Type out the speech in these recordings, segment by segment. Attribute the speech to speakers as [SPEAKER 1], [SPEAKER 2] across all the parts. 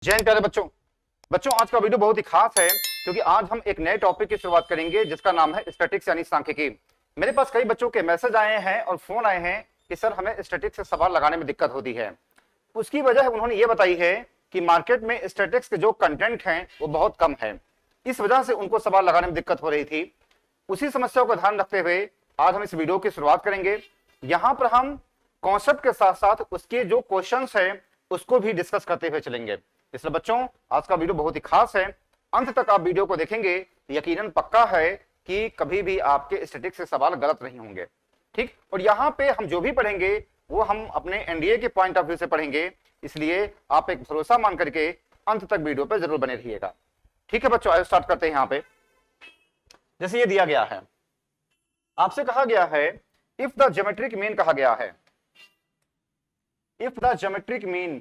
[SPEAKER 1] जय हिंद प्यारे बच्चों। आज का वीडियो बहुत ही खास है क्योंकि आज हम एक नए टॉपिक की शुरुआत करेंगे जिसका नाम है स्टैटिक्स यानी सांख्यिकी। मेरे पास कई बच्चों के मैसेज आए हैं और फोन आए हैं कि सर हमें स्टैटिक्स से सवाल लगाने में दिक्कत होती है। उसकी वजह उन्होंने ये बताई है कि मार्केट में स्टैटिक्स के जो कंटेंट हैं वो बहुत कम है, इस वजह से उनको सवाल लगाने में दिक्कत हो रही थी। उसी समस्या को ध्यान रखते हुए आज हम इस वीडियो की शुरुआत करेंगे। यहाँ पर हम कॉन्सेप्ट के साथ साथ उसके जो क्वेश्चंस हैं उसको भी डिस्कस करते हुए चलेंगे। इसलिए बच्चों आज का वीडियो बहुत ही खास है, अंत तक आप वीडियो को देखेंगे यकीनन पक्का है कि कभी भी आपके स्टैटिक्स से सवाल गलत नहीं होंगे। ठीक, और यहाँ पे हम जो भी पढ़ेंगे वो हम अपने एनडीए के पॉइंट ऑफ व्यू से पढ़ेंगे, इसलिए आप एक भरोसा मान करके अंत तक वीडियो पर जरूर बने रहिएगा। ठीक है बच्चों, आइए स्टार्ट करते हैं। यहाँ पे जैसे ये दिया गया है, आपसे कहा गया है इफ द ज्योमेट्रिक मीन, कहा गया है if the geometric mean,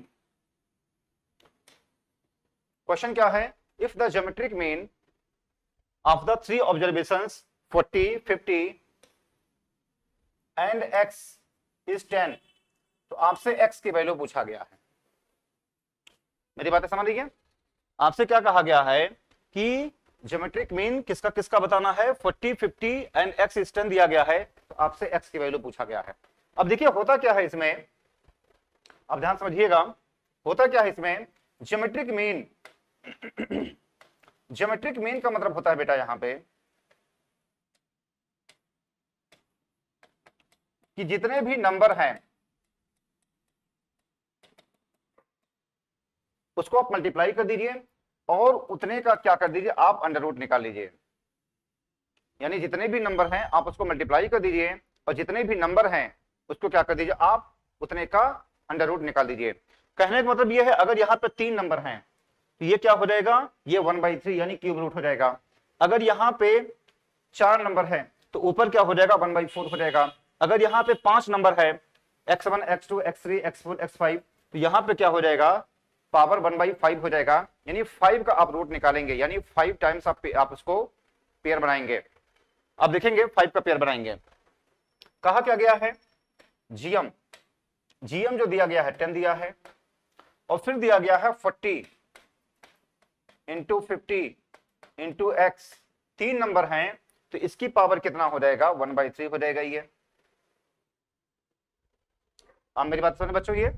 [SPEAKER 1] question क्या है, if the geometric mean of the three observations 40, 50 and x is 10, तो आपसे x की वैल्यू पूछा गया है। मेरी बातें समझ लीजिए, आपसे क्या कहा गया है कि ज्योमेट्रिक मीन किसका किसका बताना है, 40, 50 एंड x इज 10 दिया गया है, तो आपसे x की वैल्यू पूछा गया है। अब देखिए होता क्या है इसमें, अब ध्यान समझिएगा, होता क्या है इसमें, ज्योमेट्रिक मीन ज्योमेट्रिक मीन का मतलब होता है बेटा यहां पे कि जितने भी नंबर हैं उसको आप मल्टीप्लाई कर दीजिए और उतने का क्या कर दीजिए, आप अंडर रूट निकाल लीजिए। यानी जितने भी नंबर हैं आप उसको मल्टीप्लाई कर दीजिए और जितने भी नंबर हैं उसको क्या कर दीजिए, आप उतने का अंडर रूट निकाल दीजिए। कहने का मतलब यह है अगर यहाँ पे 3 नंबर हैं तो ये क्या हो जाएगा, ये 1/3 यानी क्यूब रूट हो जाएगा। अगर यहाँ पे 4 नंबर है तो ऊपर क्या हो जाएगा, 1/4 हो जाएगा। अगर यहाँ पे 5 नंबर है, x1, x2, x3, x4, x5, तो यहाँ पे क्या हो जाएगा, पावर 1/5 हो जाएगा। यानी 5 का आप रूट निकालेंगे, यानी 5 टाइम्स आप उसको पेयर बनाएंगे। अब देखेंगे 5 का पेयर बनाएंगे। कहा क्या गया है, जीएम जो दिया गया है 10 दिया है, और फिर दिया गया है 40 इंटू 50 इंटू एक्स, 3 नंबर हैं तो इसकी पावर कितना हो जाएगा, 1/3 हो जाएगा। ये आप मेरी बात सुने बच्चों, ये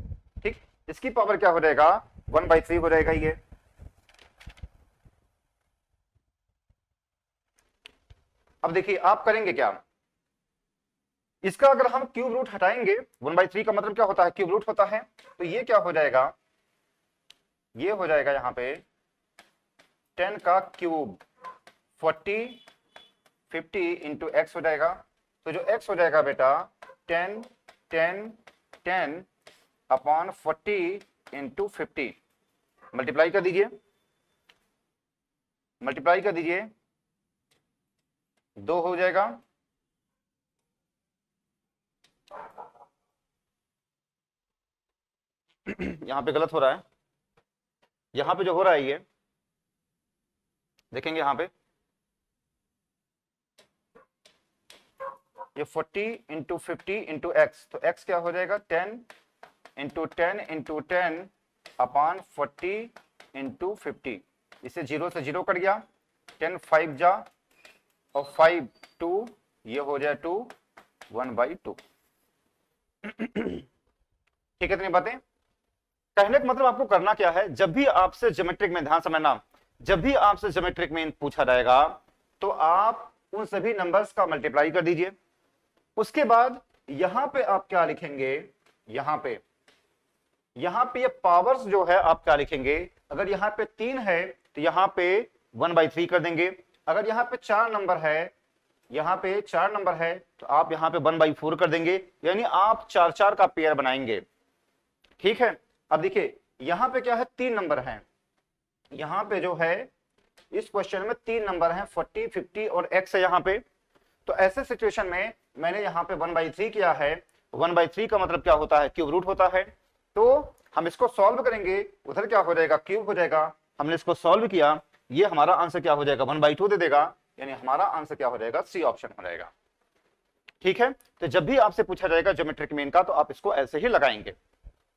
[SPEAKER 1] ठीक, इसकी पावर क्या हो जाएगा, 1/3 हो जाएगा ये। अब देखिए आप करेंगे क्या, इसका अगर हम क्यूब रूट हटाएंगे, 1/3 का मतलब क्या होता है, क्यूब रूट होता है, तो ये क्या हो जाएगा, ये हो जाएगा यहां पे 10 का क्यूब 40, 50 इंटू एक्स हो जाएगा। तो जो x हो जाएगा बेटा 10, 10, 10 अपॉन 40 इंटू 50, मल्टीप्लाई कर दीजिए, मल्टीप्लाई कर दीजिए, 2 हो जाएगा। यहां पे गलत हो रहा है, यहां पे जो हो रहा है ये देखेंगे, यहां पे ये 40 इंटू 50 इंटू एक्स, तो x क्या हो जाएगा, 10 इंटू 10 इंटू 10 अपॉन 40 इंटू 50। इसे 0 से 0 कट गया, 10 5 जा और 5 2, ये हो जाए 2, 1/2। ठीक है, इतनी बातें। कहने का मतलब आपको करना क्या है, जब भी आपसे ज्योमेट्रिक में, ध्यान समझना, जब भी आपसे ज्योमेट्रिक में पूछा जाएगा तो आप उन सभी नंबर्स का मल्टीप्लाई कर दीजिए। उसके बाद यहां पे आप क्या लिखेंगे, यहां पे ये पावर्स जो है आप क्या लिखेंगे, अगर यहां पे 3 है तो यहां पे 1/3 कर देंगे। अगर यहां पे 4 नंबर है, यहां पे 4 नंबर है तो आप यहां पे 1/4 कर देंगे, यानी आप 4 का पेयर बनाएंगे। ठीक है, अब देखिए यहां पे क्या है, 3 नंबर हैं, यहां पे जो है इस क्वेश्चन में 3 नंबर हैं, 40, 50 और x है यहां पे। तो ऐसे सिचुएशन में मैंने यहां पे 1/3 किया है, 1/3 का मतलब क्या होता है, क्यूब रूट होता है। तो हम इसको सॉल्व करेंगे, उधर क्या हो जाएगा, क्यूब हो जाएगा। हमने इसको सॉल्व किया, ये हमारा आंसर क्या हो जाएगा, 1/2 दे देगा, यानी हमारा आंसर क्या हो जाएगा, सी ऑप्शन हो जाएगा। ठीक है, तो जब भी आपसे पूछा जाएगा ज्योमेट्रिक मीन का तो आप इसको ऐसे ही लगाएंगे।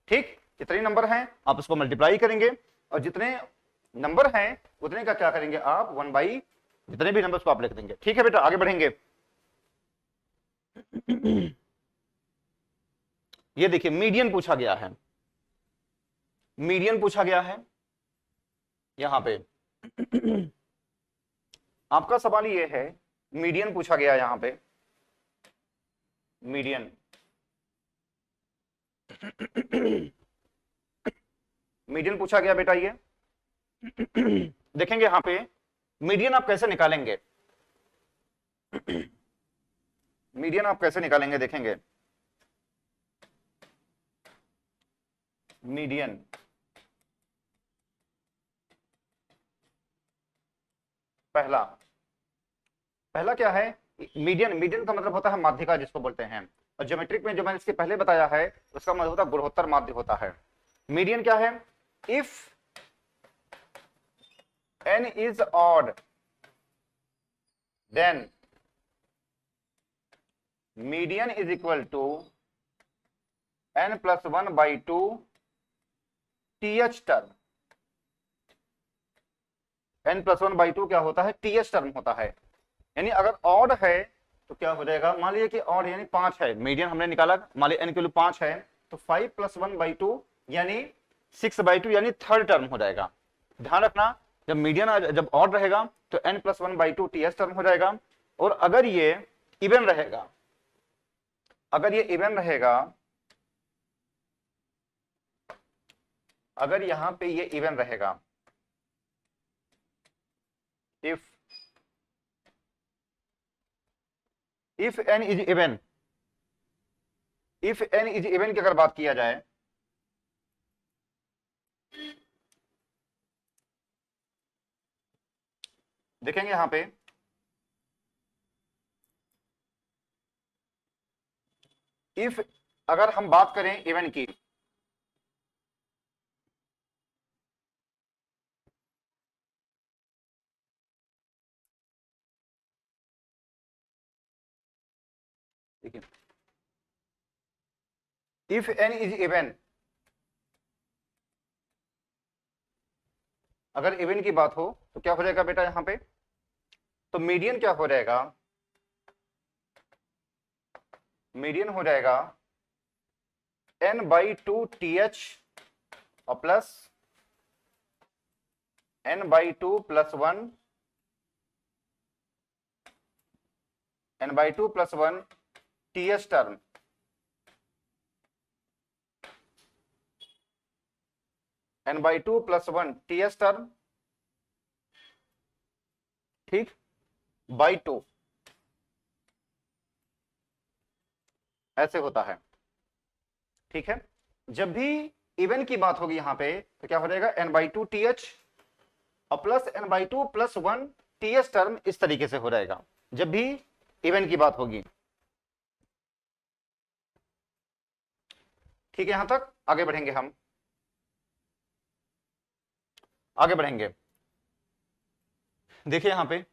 [SPEAKER 1] ठीक, जितने नंबर हैं आप उसको मल्टीप्लाई करेंगे, और जितने नंबर हैं उतने का क्या करेंगे आप 1 बाई जितने भी नंबर्स को आप लिख देंगे। ठीक है बेटा, आगे बढ़ेंगे। ये देखिए मीडियन पूछा गया है, मीडियन पूछा गया है यहां पे। आपका सवाल ये है, मीडियन पूछा गया यहां पे, मीडियन। मीडियन पूछा गया बेटा ये। देखेंगे यहां पे मीडियन आप कैसे निकालेंगे, मीडियन आप कैसे निकालेंगे देखेंगे। मीडियन पहला पहला क्या है, मीडियन। मीडियन का मतलब होता है माध्यिका जिसको बोलते हैं, और ज्योमेट्रिक में जो मैंने इसके पहले बताया है उसका मतलब होता है गुणोत्तर माध्य होता है। मीडियन क्या है, if n is odd then median is equal to n plus 1 by 2 th term. n plus 1 by 2 क्या होता है, th टर्म होता है। यानी अगर ऑड है तो क्या हो जाएगा, मान लीजिए कि ऑड यानी 5 है, मीडियन हमने निकाला, मान लीजिए n के लिए 5 है, तो 5 plus 1 by 2 यानी 6 by 2 यानी थर्ड टर्म हो जाएगा। ध्यान रखना जब मीडियन जब ऑड रहेगा तो n plus 1 by 2 ts term हो जाएगा। और अगर ये इवन रहेगा, अगर ये इवन रहेगा, अगर यहां पे ये इवन रहेगा, if n is even, if n is even की अगर बात किया जाए, देखेंगे यहां पे इफ अगर हम बात करें इवन की, देखिए इफ n इज इवन, अगर इवन की बात हो तो क्या हो जाएगा बेटा यहां पे, तो मीडियन क्या हो जाएगा, मीडियन हो जाएगा n बाई 2 th और plus n by 2 plus 1, n by 2 plus 1 ts term, n by 2 plus 1 ts term, ठीक, बाई 2 ऐसे होता है। ठीक है, जब भी इवन की बात होगी यहां पे तो क्या हो जाएगा n बाई 2 th और plus n by 2 plus 1 ts term, इस तरीके से हो जाएगा जब भी इवन की बात होगी। ठीक है, यहां तक आगे बढ़ेंगे, हम आगे बढ़ेंगे। देखिए यहां पे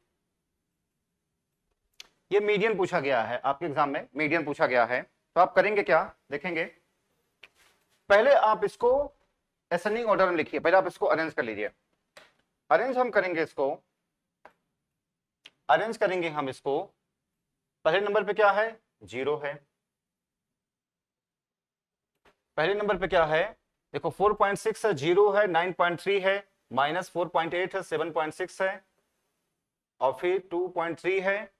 [SPEAKER 1] ये मीडियन पूछा गया है, आपके एग्जाम में मीडियन पूछा गया है, तो आप करेंगे क्या, देखेंगे पहले आप इसको असेंडिंग ऑर्डर में लिखिए, पहले आप इसको अरेंज कर लीजिए। अरेंज हम करेंगे इसको, अरेंज करेंगे हम इसको, पहले नंबर पे क्या है, 0 है, पहले नंबर पे क्या है, देखो 4.6 है, 0 है, 9.3 है, माइनस 4.8 है, 7.6 है, और फिर 2.3 है,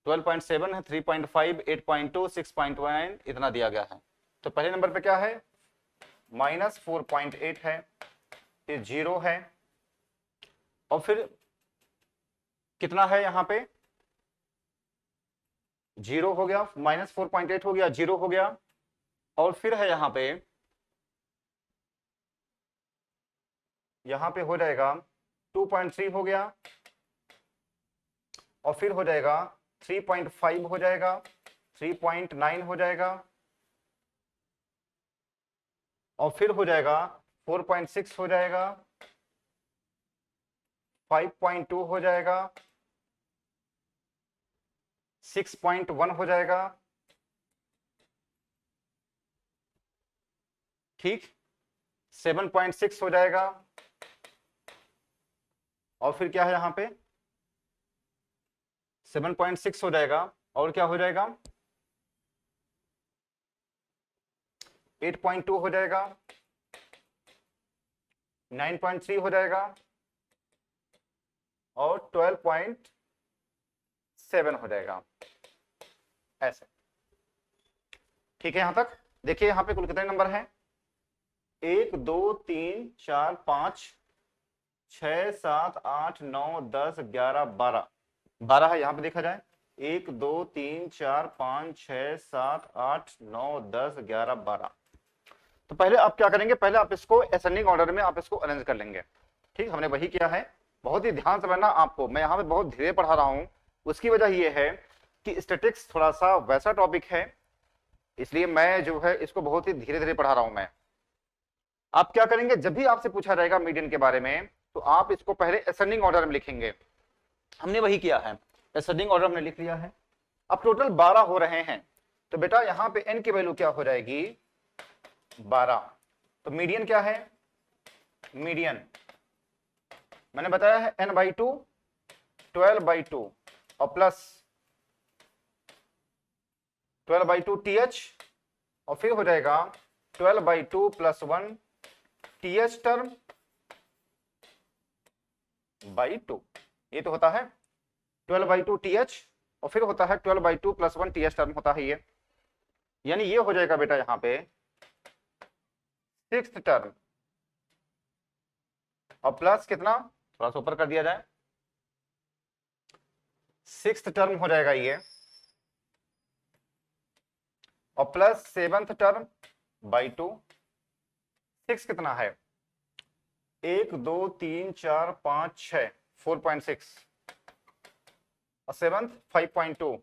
[SPEAKER 1] 12.7 है, 3.5, 8.2, 6.1 इतना दिया गया है। तो पहले नंबर पे क्या है, माइनस 4.8 है, फिर 0 है, और फिर कितना है यहां पे, 0 हो गया, माइनस 4.8 हो गया, 0 हो गया, और फिर है यहां पे हो जाएगा 2.3 हो गया, और फिर हो जाएगा 3.5 हो जाएगा, 3.9 हो जाएगा, और फिर हो जाएगा 4.6 हो जाएगा, 5.2 हो जाएगा, 6.1 हो जाएगा, ठीक, 7.6 हो जाएगा, और फिर क्या है यहाँ पे 7.6 हो जाएगा, और क्या हो जाएगा 8.2 हो जाएगा, 9.3 हो जाएगा और 12.7 हो जाएगा, ऐसे। ठीक है, यहां तक देखिए यहां पे कुल कितने नंबर हैं 1 2 3 4 5 6 7 8 9 10 11 12 12 है, यहां पे देखा जाए 1 2 3 4 5 6 7 8 9 10 11 12। तो पहले आप क्या करेंगे, पहले आप इसको असेंडिंग ऑर्डर में आप इसको अरेंज कर लेंगे। ठीक, हमने वही किया है। बहुत ही ध्यान से पढ़ना आपको, मैं यहाँ पे बहुत धीरे पढ़ा रहा हूँ, उसकी वजह यह है कि स्टैटिक्स थोड़ा सा वैसा टॉपिक है, इसलिए मैं जो है इसको बहुत ही धीरे धीरे पढ़ा रहा हूं मैं। आप क्या करेंगे, जब भी आपसे पूछा जाएगा मीडियन के बारे में तो आप इसको पहले असेंडिंग ऑर्डर में लिखेंगे। हमने वही किया है, असेंडिंग ऑर्डर में लिख लिया है। अब टोटल 12 हो रहे हैं, तो बेटा यहां पे n की वैल्यू क्या हो जाएगी 12। तो मीडियन क्या है, मीडियन मैंने बताया है n/2 12/2 और प्लस 12/2 TH और फिर हो जाएगा 12/2 + 1 TH टर्म बाई 2। ये तो होता है 12/2 TH और फिर होता है 12/2 + 1 TH टर्म होता है ये, यानी ये हो जाएगा बेटा यहां पे 6th टर्म और प्लस कितना, थोड़ा सा ऊपर कर दिया जाए, 6th टर्म हो जाएगा ये और प्लस 7th टर्म बाई 2। 6 कितना है 1 2 3 4 5 6 4.6 और 7th 5.2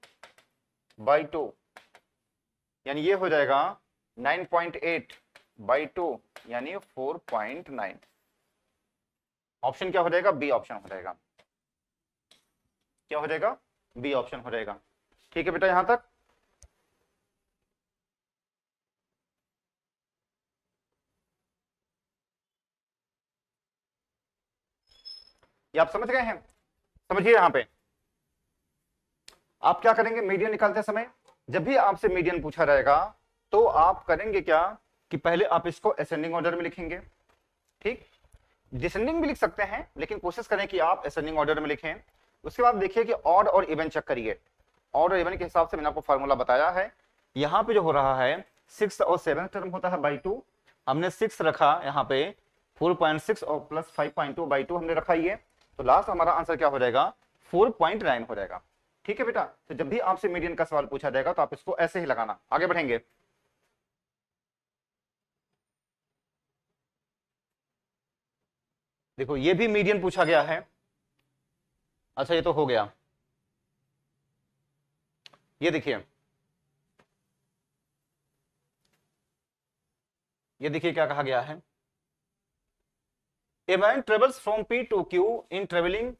[SPEAKER 1] बाई 2, यानी ये हो जाएगा 9.8 बाई 2 यानी 4.9। ऑप्शन क्या हो जाएगा, बी ऑप्शन हो जाएगा। क्या हो जाएगा, बी ऑप्शन हो जाएगा। ठीक है बेटा यहां तक। ये आप समझ गए हैं, समझिए यहां पे आप क्या करेंगे, मीडियन निकालते समय जब भी आपसे मीडियन पूछा जाएगा तो आप करेंगे क्या कि पहले आप इसको असेंडिंग ऑर्डर में लिखेंगे। ठीक, डिसेंडिंग भी लिख सकते हैं लेकिन कोशिश करें कि आप असेंडिंग ऑर्डर में लिखें। उसके बाद देखिए कि ऑड और इवन चेक करिए। ऑड और इवन के हिसाब से मैंने आपको फॉर्मूला बताया है। यहाँ पे जो हो रहा है 6 और 7 टर्म होता है बाई 2, हमने 6 रखा यहाँ पे 4.6 और प्लस 5.2 बाई 2 हमने रखा ये, तो लास्ट हमारा आंसर क्या हो जाएगा 4.9 हो जाएगा। ठीक है बेटा, तो जब भी आपसे मीडियन का सवाल पूछा जाएगा तो आप इसको ऐसे ही लगाना। आगे बढ़ेंगे, देखो ये भी मीडियन पूछा गया है। अच्छा ये तो हो गया, ये देखिए, ये देखिए क्या कहा गया है, A man travels from P to Q in traveling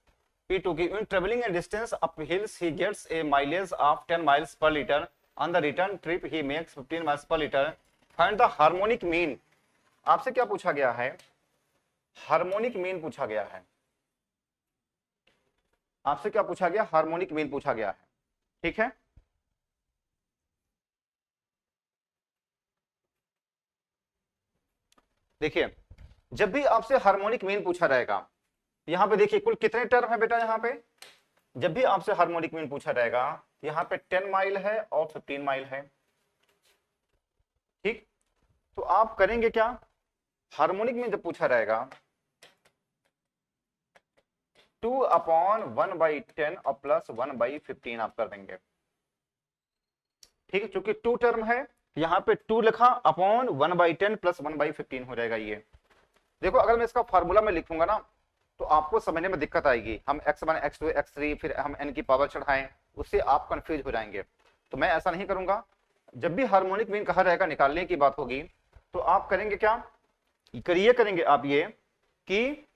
[SPEAKER 1] P to Q in traveling a distance up hills he gets a mileage of 10 miles per liter. On the return trip he makes 15 miles per liter. Find the harmonic mean. आपसे क्या पूछा गया है, harmonic mean पूछा गया है। आपसे क्या पूछा गया, हार्मोनिक मीन पूछा गया है। ठीक है, देखिए जब भी आपसे हार्मोनिक मीन पूछा जाएगा, यहां पे देखिए कुल कितने टर्म है बेटा यहाँ पे, जब भी आपसे हार्मोनिक मीन पूछा जाएगा यहाँ पे 10 माइल है और 15 माइल है। ठीक, तो आप करेंगे क्या, हार्मोनिक मीन जब पूछा जाएगा 2/1/10 और प्लस 1/15 आप कर देंगे। ठीक है, चूंकि 2 टर्म है यहाँ पे 2 लिखा अपॉन 1/10 प्लस 1/15 हो जाएगा ये। देखो अगर मैं इसका फार्मूला में लिखूंगा ना तो आपको समझने में दिक्कत आएगी, हम x1 x2 x3 फिर हम n की पावर चढ़ाएं, उससे आप कंफ्यूज हो जाएंगे। तो मैं ऐसा नहीं करूंगा, जब भी हार्मोनिक मीन कहा जाएगा निकालने की बात होगी तो आप करेंगे क्या, करिए करेंगे आप ये कि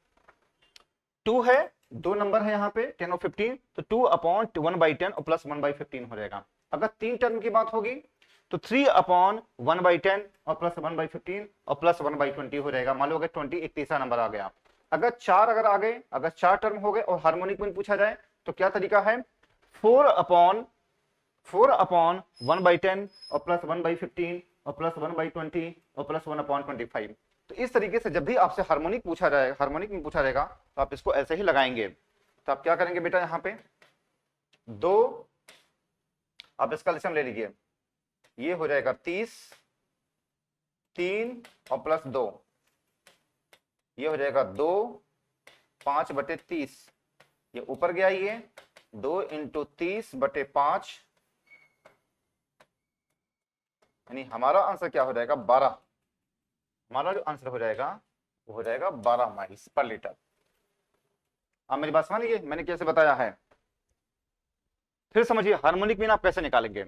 [SPEAKER 1] 2 है, 2 नंबर है यहाँ पे 10 और 15, तो 2/1/10 और प्लस 1/15 हो जाएगा। अगर 3 टर्म की बात होगी तो 3/1/10 और प्लस 1/15 और प्लस 1/20 हो जाएगा। मान लो अगर 20 एक तीसरा नंबर आ गया अगर चार अगर आ गए, अगर चार टर्म हो गए और हार्मोनिक मीन पूछा जाए तो क्या तरीका है, 4/1 वन बाई 10 और प्लस 1/15 और प्लस 1/20 और प्लस 1/25। तो इस तरीके से जब भी आपसे हार्मोनिक पूछा जाएगा, हार्मोनिक में पूछा जाएगा तो आप इसको ऐसे ही लगाएंगे। तो आप क्या करेंगे बेटा, यहां पे दो, आप इसका एलसीएम ले लीजिए, ये हो जाएगा 30, 3 और प्लस 2, ये हो जाएगा 2 5/30, ये ऊपर गया, ये 2 इंटू 30/5, यानी हमारा आंसर क्या हो जाएगा 12। हमारा जो आंसर हो जाएगा वो हो जाएगा 12 माइल्स पर लीटर। आप मेरी बात समझ लीजिए मैंने कैसे बताया है। फिर समझिए हार्मोनिक मीन आप कैसे निकालेंगे।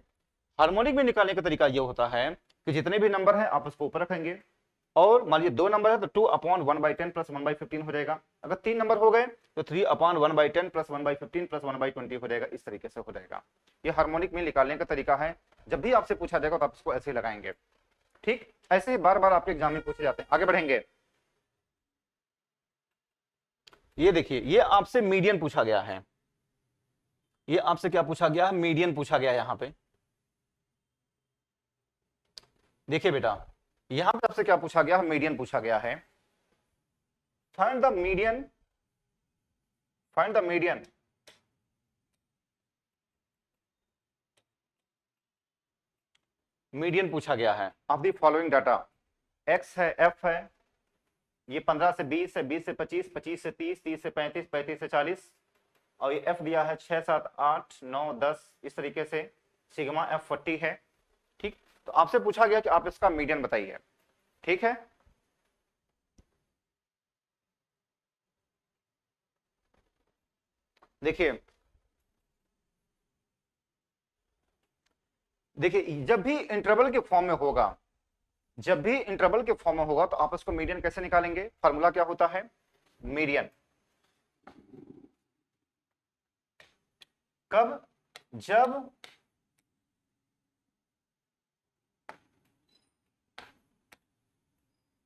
[SPEAKER 1] हार्मोनिक मीन निकालने का तरीका ये होता है कि जितने भी नंबर हैं आप उसको ऊपर रखेंगे, और मान लीजिए 2 नंबर है तो 2/1/10 प्लस 1/15 हो जाएगा। अगर 3 नंबर हो गए तो 3/1/10 प्लस 1/15 प्लस 1/20 हो जाएगा। इस तरीके से हो जाएगा। ये हार्मोनिक मीन निकालने का तरीका है। जब भी आपसे पूछा जाएगा तो आप इसको ऐसे ही लगाएंगे। ठीक, ऐसे ही बार बार आपके एग्जाम में पूछे जाते हैं। आगे बढ़ेंगे। ये देखिए, ये आपसे मीडियन पूछा गया है। ये आपसे क्या पूछा गया है, मीडियन पूछा गया है। यहां पे देखिए बेटा, यहां पे आपसे क्या पूछा गया है, मीडियन पूछा गया है। Find the median, find the median median पूछा गया है of the following data. X है, एफ है, ये 15 से 20 है, 20 से 25, 25 से 30, 30 से 35, 35 से 40, और ये एफ दिया है 6, 7, 8, 9, 10, इस तरीके से सिग्मा एफ 40 है। ठीक, तो आपसे पूछा गया कि आप इसका मीडियन बताइए। ठीक है, देखिए देखिए जब भी इंटरवल के फॉर्म में होगा, जब भी इंटरवल के फॉर्म में होगा तो आप इसको मीडियन कैसे निकालेंगे। फॉर्मूला क्या होता है, मीडियन कब, जब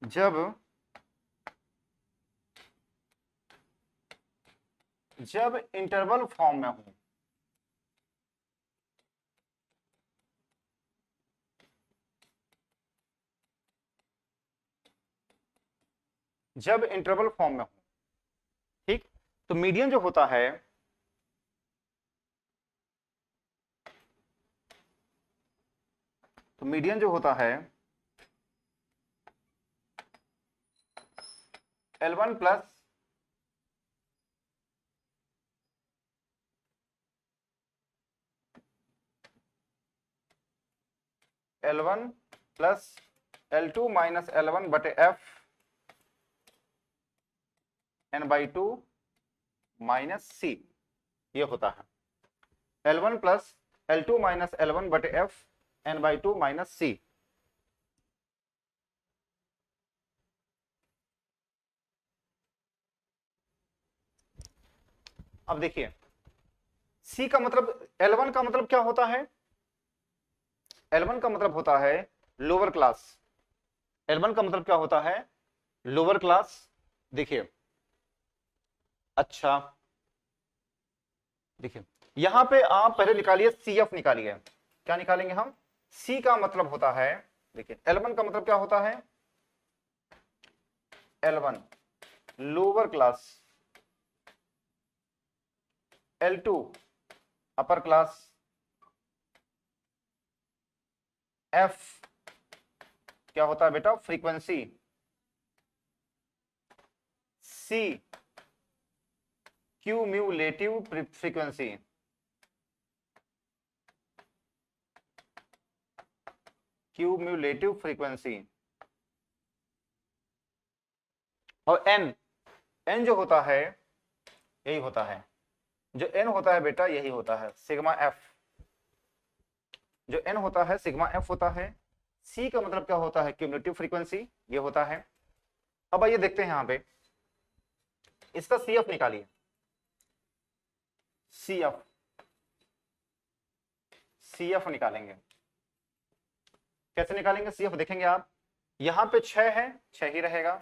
[SPEAKER 1] जब जब इंटरवल फॉर्म में हो, जब इंटरवल फॉर्म में हो। ठीक, तो मीडियन जो होता है, तो मीडियन जो होता है L1 plus L1 plus L2 minus L1 बटे F n/2 माइनस C, ये होता है L1 plus L2 minus L1 बटे F n/2 माइनस C। अब देखिए C का मतलब, L1 का मतलब क्या होता है, L1 का मतलब होता है लोअर क्लास। L1 का मतलब क्या होता है, लोअर क्लास। देखिए, अच्छा देखिए यहां पे आप पहले निकालिए CF निकालिए। क्या निकालेंगे हम, C का मतलब होता है, देखिए L1 का मतलब क्या होता है, L1 lower class, L2 upper class, F क्या होता है बेटा, frequency, C cumulative frequency, cumulative frequency, और N जो होता है यही होता है, जो N होता है बेटा यही होता है सिग्मा F, जो N होता है सिग्मा F होता है। C का मतलब क्या होता है, क्यूम्यूलेटिव फ्रीक्वेंसी, ये होता है। अब आइए देखते हैं यहां पे इसका CF निकालिए। CF निकालेंगे, कैसे निकालेंगे CF देखेंगे आप, यहां पे 6 है, 6 ही रहेगा,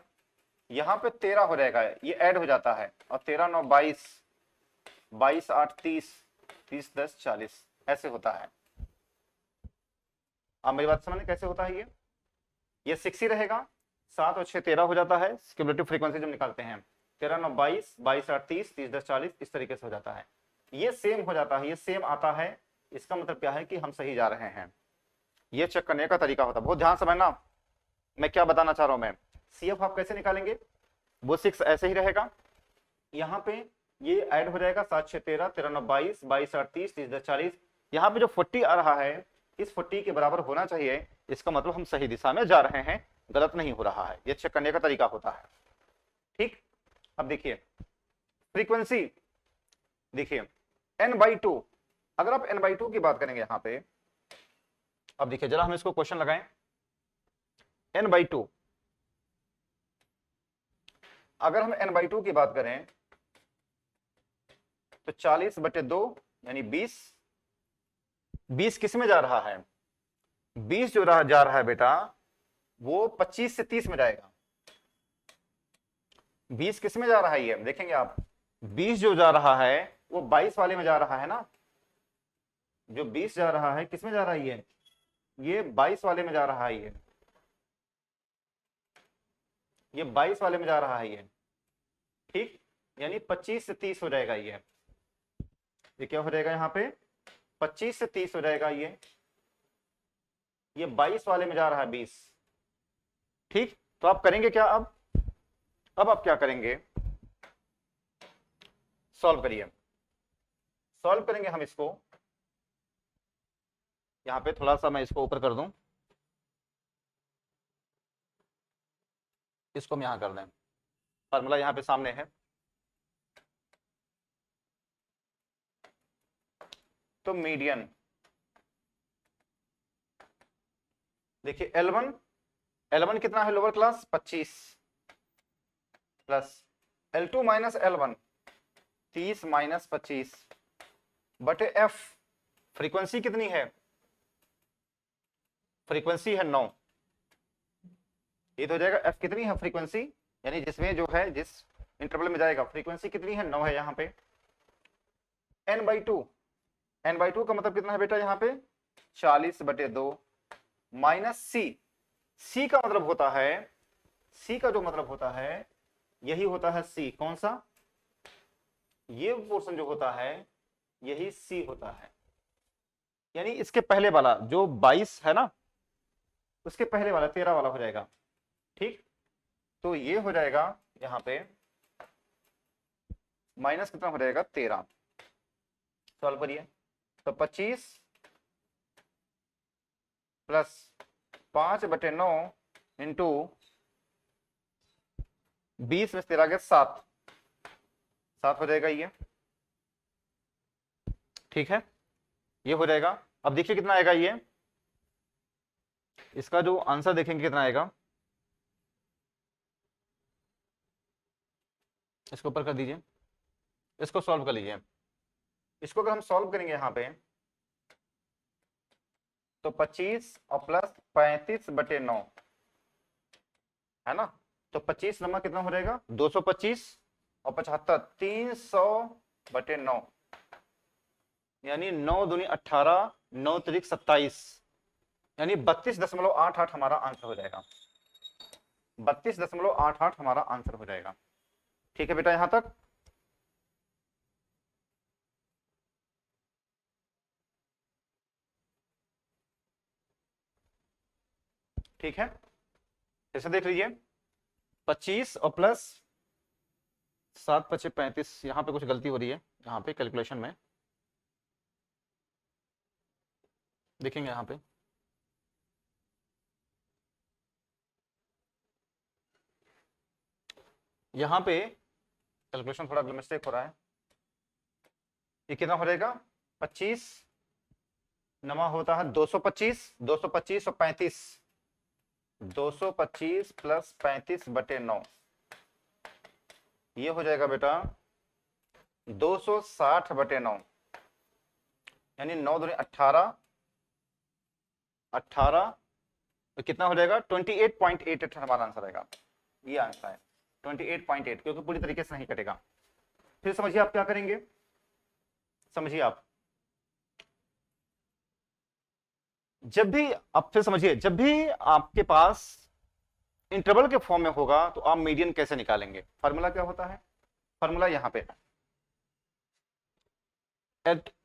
[SPEAKER 1] यहाँ पे 13 हो जाएगा, ये ऐड हो जाता है, और 13 9 22, 22 8 30, 30 10 40, ऐसे होता है। आप मेरी बात समझने कैसे होता है ये 6 ही रहेगा, 7 और 6 13 हो जाता है, क्यूमुलेटिव फ्रीक्वेंसी जब निकालते हैं 13 9 22, 22 8 30, 30 10 40, इस तरीके से हो जाता है। ये सेम हो जाता है, ये सेम आता है, इसका मतलब क्या है कि हम सही जा रहे हैं। ये चेक करने का तरीका होता है, बहुत ध्यान समझना मैं क्या बताना चाह रहा हूं। मैं CF आप कैसे निकालेंगे, वो 6 ऐसे ही रहेगा, यहाँ पे ये ऐड हो जाएगा 7 6 13, 13 9 22, 22 8 30, 30 10 40, यहाँ पे जो 40 आ रहा है इस 40 के बराबर होना चाहिए, इसका मतलब हम सही दिशा में जा रहे हैं, गलत नहीं हो रहा है। ये चेक करने का तरीका होता है, ठीक। अब देखिए फ्रीक्वेंसी, देखिए n/2, अगर आप n/2 की बात करेंगे यहाँ पे, अब देखिए जरा हम इसको क्वेश्चन लगाएं, n/2, अगर हम n/2 की बात करें तो 40/2 यानी 20, 20 किस में जा रहा है, 20 जो जा रहा है बेटा वो 25 से 30 में जाएगा। 20 किस में जा रहा है, ये देखेंगे आप, 20 जो जा रहा है वो 22 वाले में जा रहा है ना, जो 20 जा रहा है किस में जा रहा है, ये 22 वाले में जा रहा है, ये 22 वाले में जा रहा है, ये ठीक, यानी 25 से 30 हो जाएगा, ये क्या हो जाएगा, यहाँ पे 25 से 30 हो जाएगा, ये 22 वाले में जा रहा है 20, ठीक। तो आप करेंगे क्या, अब आप क्या करेंगे, सॉल्व करिए, सॉल्व करेंगे हम इसको, यहां पे थोड़ा सा मैं इसको ऊपर कर दूं, इसको हम यहां कर दें, फार्मूला यहां पे सामने है, तो मीडियन देखिए L1 कितना है lower class 25, plus L2 minus L1 30 minus 25 बटे F, फ्रीक्वेंसी कितनी है, फ्रीक्वेंसी है 9, ये तो हो जाएगा F कितनी है फ्रीक्वेंसी, यानी जिसमें जो है जिस इंटरवल में जाएगा फ्रीक्वेंसी कितनी है 9 है, यहाँ पे n/2 का मतलब कितना है बेटा, यहाँ पे 40/2 माइनस C का मतलब होता है, C का जो मतलब होता है यही होता है C, कौन सा, ये पोर्शन जो होता है यही C होता है, यानी इसके पहले वाला जो 22 है ना उसके पहले वाला 13 वाला हो जाएगा, ठीक। तो ये हो जाएगा यहाँ पे माइनस कितना हो जाएगा 13, सॉल्व करिए, तो 25 प्लस 5/9 इंटू 20 में 13 के 7 हो जाएगा, ये ठीक है, ये हो जाएगा। अब देखिए कितना आएगा, ये इसका जो आंसर देखेंगे कितना आएगा, इसको ऊपर कर दीजिए, इसको सॉल्व कर लीजिए, इसको अगर हम सॉल्व करेंगे यहाँ पे तो 25 और प्लस 35/9 है ना, तो 25 नंबर कितना हो जाएगा 225 और 75 300/9, यानी 9 दूनी 18, 9 त्रिक 27, यानी 32.88 हमारा आंसर हो जाएगा, 32.88 हमारा आंसर हो जाएगा, ठीक है बेटा यहां तक। ठीक है, ऐसे देख लीजिए 25 और प्लस 7 25 35, यहां पे कुछ गलती हो रही है, यहाँ पे कैलकुलेशन में देखेंगे, यहाँ पे कैलकुलेशन थोड़ा मिस्टेक हो रहा है, ये कितना हो जाएगा 25 नमा होता है 225, 225 और 35, 225 प्लस 35/9, ये हो जाएगा बेटा 260/9, यानी 9 दूनी 18, 18 तो कितना हो जाएगा 28.88 हमारा आंसर आएगा, ये आंसर है। 28.8, क्योंकि पूरी तरीके से नहीं कटेगा। फिर समझिए आप क्या करेंगे, समझिए आप, जब भी आप फिर समझिए, जब भी आपके पास इंटरवल के फॉर्म में होगा तो आप मीडियन कैसे निकालेंगे। फार्मूला क्या होता है, फार्मूला यहां पे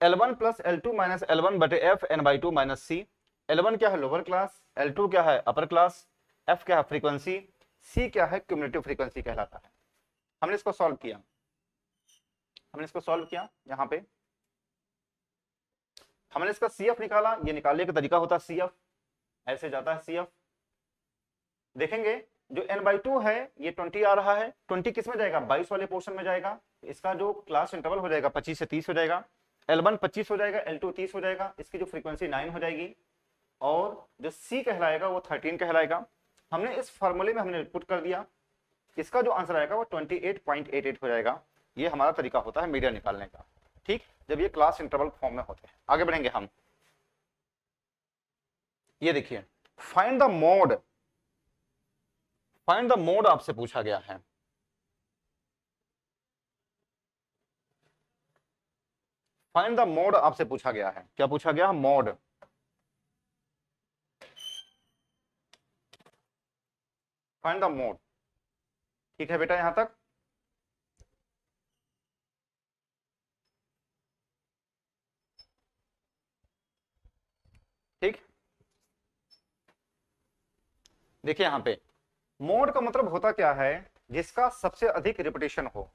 [SPEAKER 1] L1 plus L2 minus L1 बटे f n by two minus c. L1 क्या है, लोअर क्लास, L2 क्या है, अपर क्लास, F क्या है, फ्रीक्वेंसी, C क्या है, क्यूमुलेटिव फ्रीक्वेंसी कहलाता है। हमने इसको सॉल्व किया, हमने इसको सॉल्व किया, यहाँ पे हमने इसका CF निकाला। ये निकालने का तरीका होता है CF, ऐसे जाता है CF। देखेंगे जो n/2 है ये 20 आ रहा है, 20 किस में जाएगा, 22 वाले पोर्शन में जाएगा। इसका जो क्लास इंटरवल हो जाएगा 25 से 30 हो जाएगा, L1 25 हो जाएगा, L2 30 हो जाएगा, इसकी जो फ्रीक्वेंसी 9 हो जाएगी, और जो C कहलाएगा वो 13 कहलाएगा। हमने इस फॉर्मूले में हमने पुट कर दिया, इसका जो आंसर आएगा वो 28.88 हो जाएगा। ये हमारा तरीका होता है मीडियन निकालने का, ठीक, जब ये क्लास इंटरवल फॉर्म में होते हैं। आगे बढ़ेंगे हम, ये देखिए find the mode, find the mode आपसे पूछा गया है। फाइंड द मोड आपसे पूछा गया है, क्या पूछा गया, मोड। फाइंड द मोड, ठीक है बेटा यहां तक। ठीक, देखिए यहां पे मोड का मतलब होता क्या है, जिसका सबसे अधिक रिपीटेशन हो।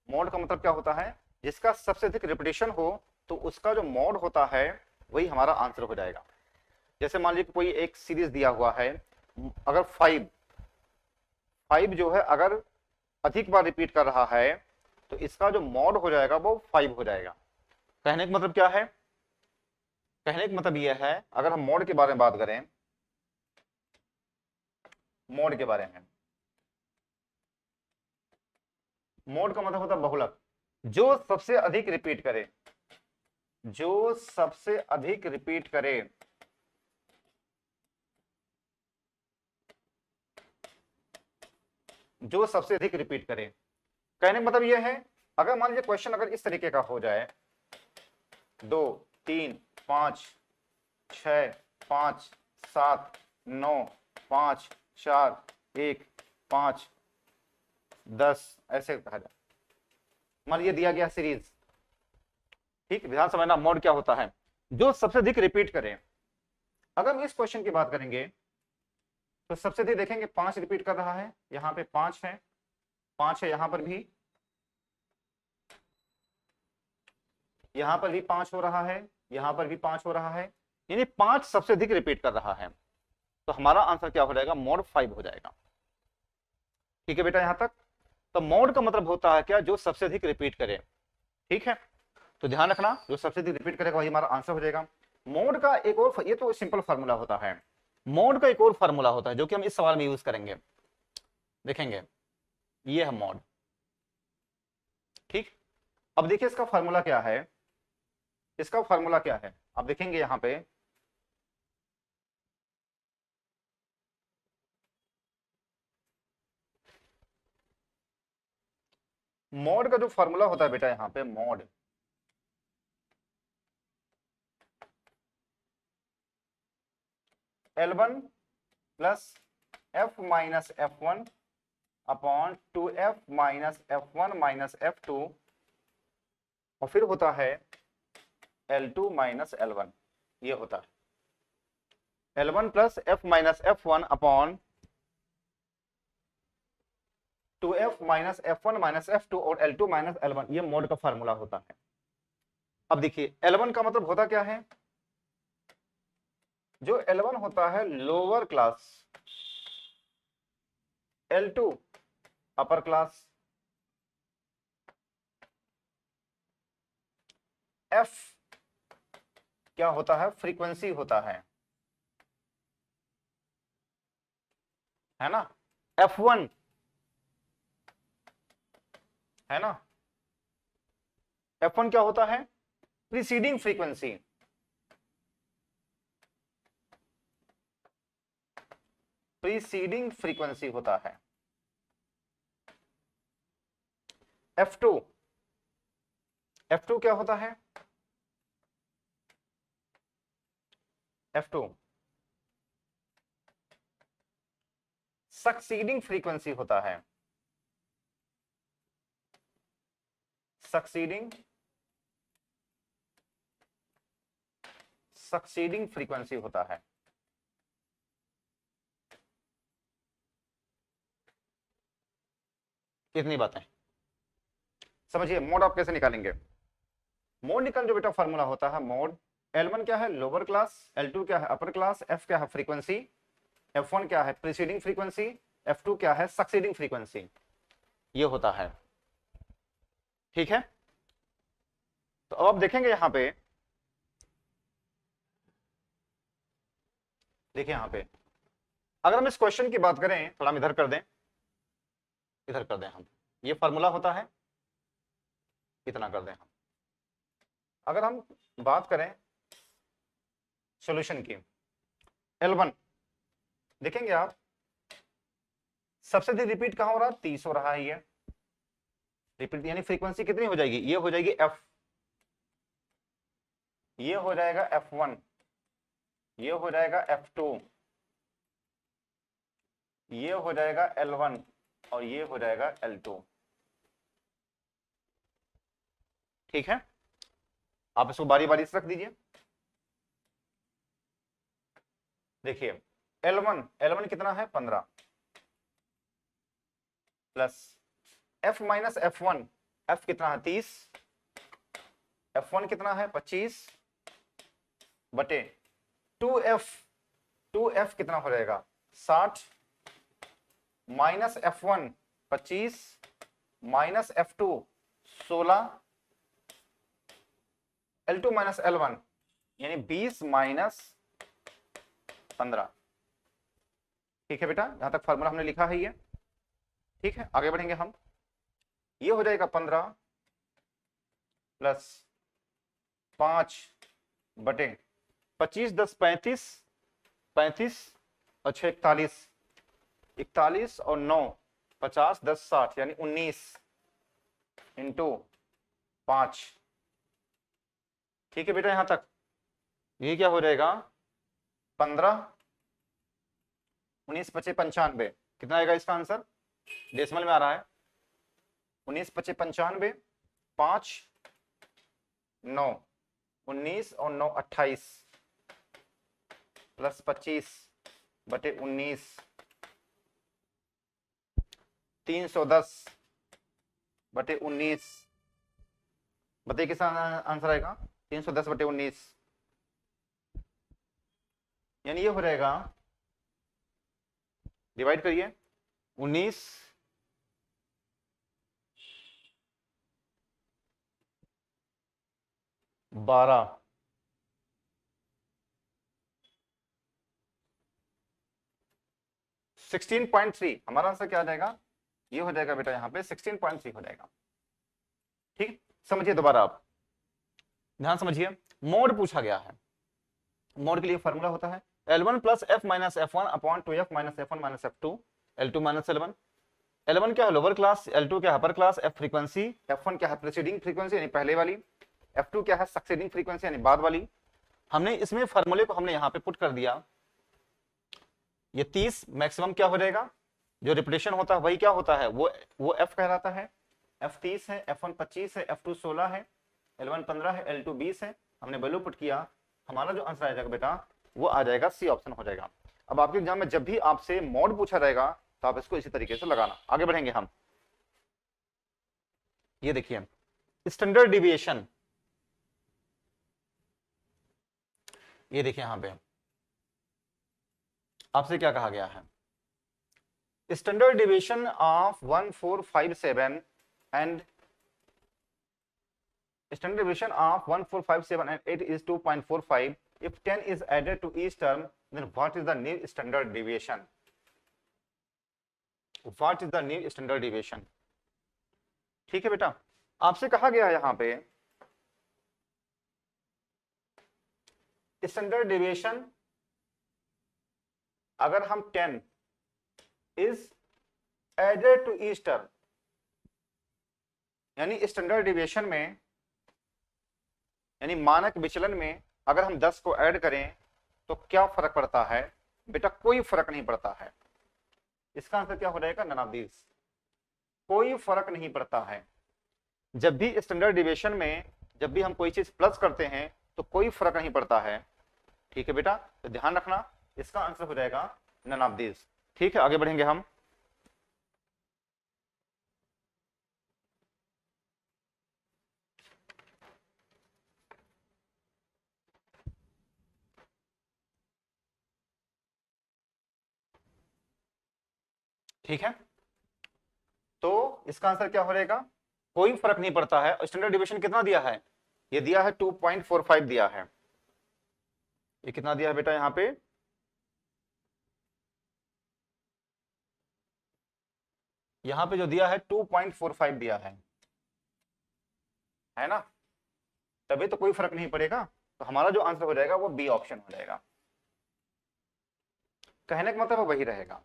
[SPEAKER 1] मोड का मतलब क्या होता है, जिसका सबसे अधिक रिपीटेशन हो, तो उसका जो मोड होता है वही हमारा आंसर हो जाएगा। जैसे मान लीजिए कोई एक सीरीज दिया हुआ है, अगर 5 जो है अगर अधिक बार रिपीट कर रहा है तो इसका जो मोड हो जाएगा वो 5 हो जाएगा। कहने का मतलब क्या है, कहने का मतलब यह है, अगर हम मोड के बारे में बात करें, मोड के बारे में, मोड का मतलब होता है बहुलक, जो सबसे अधिक रिपीट करे, जो सबसे अधिक रिपीट करे, जो सबसे अधिक रिपीट करे। कहने का मतलब यह है, अगर मान लीजिए क्वेश्चन अगर इस तरीके का हो जाए, 2 3 5 6 5 7 9 5 4 1 5 10 ऐसे कहा जाए, मान लीजिए दिया गया सीरीज, ठीक, ध्यान समझना मोड क्या होता है, जो सबसे अधिक रिपीट करें। अगर हम इस क्वेश्चन की बात करेंगे तो सबसे अधिक देखेंगे 5 रिपीट कर रहा है, यहां पे 5 है, 5 है, यहां पर भी, यहां पर भी 5 हो रहा है, यहां पर भी 5 हो रहा है, यानी 5 सबसे अधिक रिपीट कर रहा है। तो हमारा आंसर क्या हो जाएगा, मोड 5 हो जाएगा। ठीक है बेटा यहां तक। तो मोड का मतलब होता है क्या, जो सबसे अधिक रिपीट करे, ठीक है, तो ध्यान रखना जो सबसे अधिक रिपीट करेगा वही हमारा आंसर हो जाएगा। मोड का एक और, ये तो सिंपल फार्मूला होता है, मोड का एक और फार्मूला होता है जो कि हम इस सवाल में यूज करेंगे, देखेंगे, ये है मोड। ठीक, अब देखिए इसका फार्मूला क्या है, इसका फार्मूला क्या है, आप देखेंगे यहां पे, मोड का जो फार्मूला होता है बेटा यहां पे, mode, L1 plus F minus F1 upon 2F minus F1 minus F2, और फिर होता है L2 माइनस L1, ये होता है L1 plus F minus F1 upon 2F minus F1 minus F2 और L2 माइनस L1, ये मोड का फार्मूला होता है। अब देखिए L1 का मतलब होता क्या है, जो L1 होता है lower class, L2 upper class, F क्या होता है, फ्रीक्वेंसी होता है ना, F1 है ना, F1 क्या होता है, प्रीसीडिंग फ्रीक्वेंसी, प्रीसीडिंग फ्रीक्वेंसी होता है। F2, F2 क्या होता है? F2 सक्सीडिंग फ्रीक्वेंसी होता है, सक्सीडिंग फ्रीक्वेंसी होता है। कितनी बातें समझिए। मोड आप कैसे निकालेंगे? मोड निकाल जो बेटा फॉर्मूला होता है मोड, L1 क्या है? लोअर क्लास, L2 क्या है? अपर क्लास, F क्या है? फ्रीक्वेंसी, F1 क्या है? प्रीसीडिंग फ्रीक्वेंसी, F2 क्या है? Succeeding frequency. ये होता है, ठीक है। तो अब आप देखेंगे यहां पे, देखिए यहां पे अगर हम इस क्वेश्चन की बात करें, थोड़ा हम इधर कर दें, इधर कर दें हम, ये फॉर्मूला होता है, इतना कर दें हम। अगर हम बात करें सॉल्यूशन की, L1 देखेंगे आप, सबसे अधिक रिपीट कहां हो रहा है? 30 हो रहा है। ये रिपीट यानी फ्रीक्वेंसी कितनी हो जाएगी? ये हो जाएगी F, ये हो जाएगा F1, ये हो जाएगा F2, ये हो जाएगा L1 और ये हो जाएगा L2, ठीक है। आप इसको बारी बारी से रख दीजिए। देखिए L1 कितना है? 15 plus F minus F1, F कितना है? 30, F1 कितना है? 25 बटे 2F, 2F कितना हो जाएगा? 60 minus F1 25 minus F2 16, L2 minus L1 यानी 20 माइनस 15। ठीक है बेटा, यहां तक फॉर्मूला हमने लिखा है ये, ठीक है। आगे बढ़ेंगे हम, ये हो जाएगा 15 प्लस 5 बटे 25 10 35, 35 और 6 41, 41 और 9 50 10 60 यानी 19 इंटू 5। ठीक है बेटा, यहां तक ये क्या हो जाएगा? 15 19 25 95, कितना आएगा इसका आंसर? डेसिमल में आ रहा है। 19 25 95, 5 9 19 और 9 28 प्लस 25 बटे 19 310 बटे 19, बताइए किस आंसर आएगा? 310 बटे 19 यानी ये हो जाएगा, डिवाइड करिए 19 12 16.3, हमारा आंसर क्या आ जाएगा? ये हो जाएगा बेटा यहाँ पे 16.3 हो जाएगा। ठीक, समझिए दोबारा, आप ध्यान समझिए। मोड पूछा गया है, मोड के लिए फॉर्मूला होता है L1 plus F minus F1 upon 2F minus F1 minus F2, L2 minus L1। L1 क्या है? लोअर क्लास, L2 क्या है? Upper class, F frequency, F1 क्या है? प्रीसीडिंग फ्रीक्वेंसी यानी पहले वाली, F2 क्या है? सक्सीडिंग फ्रीक्वेंसी यानी बाद वाली। हमने इसमें फॉर्मूले को हमने यहाँ पे पुट कर दिया। ये 30 मैक्सिमम क्या हो जाएगा? जो रिपीटेशन होता है वही क्या होता है? वो F कहलाता है। F 30 है, F1 25 है, F2 16 है, L1 15 है, L2 20 है। हमने वैल्यू पुट किया, हमारा जो आंसर आ जाएगा बेटा वो आ जाएगा सी ऑप्शन हो जाएगा। अब आपके एग्जाम में जब भी आपसे मोड पूछा जाएगा तो आप इसको इसी तरीके से लगाना। आगे बढ़ेंगे हम, ये देखिए स्टैंडर्ड डिविएशन, ये देखिए यहां पे आपसे क्या कहा गया है? Standard deviation of 1457 and standard deviation of 1457 and 8 is 2.45. If 10 is added to each term, then what is the new standard deviation? What is the new standard deviation? ठीक है बेटा, आपसे कहा गया यहां पे स्टैंडर्ड डेविएशन, अगर हम 10 is added to each term यानी स्टैंडर्ड डिविएशन में, यानी मानक विचलन में अगर हम 10 को ऐड करें तो क्या फर्क पड़ता है बेटा? कोई फर्क नहीं पड़ता है। इसका आंसर क्या हो जाएगा? नन ऑफ दीज, कोई फर्क नहीं पड़ता है। जब भी स्टैंडर्ड डिविएशन में जब भी हम कोई चीज प्लस करते हैं तो कोई फर्क नहीं पड़ता है। ठीक है बेटा, तो ध्यान रखना, इसका आंसर हो जाएगा नन ऑफ दीज। ठीक है, आगे बढ़ेंगे हम। ठीक है, तो इसका आंसर क्या हो जाएगा? कोई फर्क नहीं पड़ता है। स्टैंडर्ड डिविएशन कितना दिया है? ये दिया है 2.45 दिया है। ये कितना दिया है बेटा? यहाँ पे जो दिया है 2.45 दिया है ना? तभी तो कोई फर्क नहीं पड़ेगा। तो हमारा जो आंसर हो जाएगा वो बी ऑप्शन हो जाएगा। कहने का मतलब वही रहेगा।